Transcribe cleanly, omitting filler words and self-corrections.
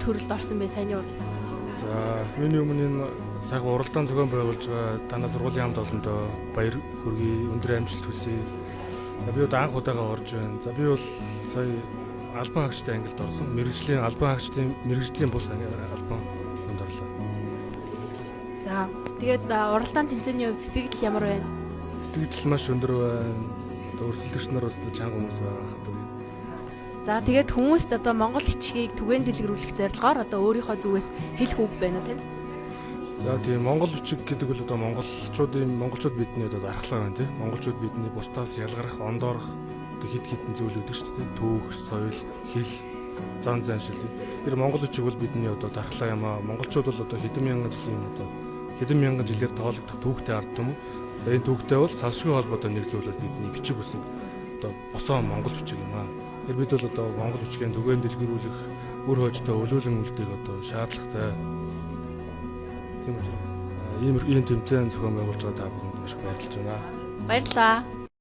төрөлд орсон бэ сайн юу? За юуны өмнө энэ сайхан уралдаан зохион байгуулж байгаа танаа сургуулийн хамт олондоо баяр хүргэе, өндөр амжилт хүсье. Би одоо анх удаага орж байна. За би бол сая албан хаагчтай ангилд орсон. Мэргэжлийн албан хаагчдын мэргэжлийн бус албан хүнд орлоо. За тэгээд уралдаан тэмцээний хувьд сэтгэл ямар байна? Сэтгэл маш өндөр байна. Өрсөлдөгч нар бас чанга хүмүүс байгаа. За тэгээд хүмүүст одоо Монгол хичгийг түгээн дэлгэрүүлэх зорилгоор одоо өөрийнхөө зүгээс хэлэх үг байна уу тийм? За тийм Монгол бичиг гэдэг бол одоо монголчууд бидний одоо дархлаа байна тийм. Монголчууд бидний бусдаас ялгарах, ондоорох одоо хид хідэн зүйл үүдэг шүү дээ. Түүх, соёл, хэл, зан шил. Тэр монгол бичиг бол бидний одоо дархлаа юм аа. Монголчууд бол одоо хэдэн мянган жилээр тоологдох түүхтэй ард түмэн. Энэ түүхтэй бол салшгүй холбоотой нэг зүйл бол бидний бичиг үсэг одоо босоо монгол бичиг юм аа. Тэр бид бол одоо монгол бичгийн түгээн дэлгэрүүлэх үр хойжтой өлөөлөн үлдээх одоо шаардлагатай. Тийм учраас ийм тэмцээн зохион байгуулж байгаа та бүхэнд маш баярлалж байна. Баярлалаа.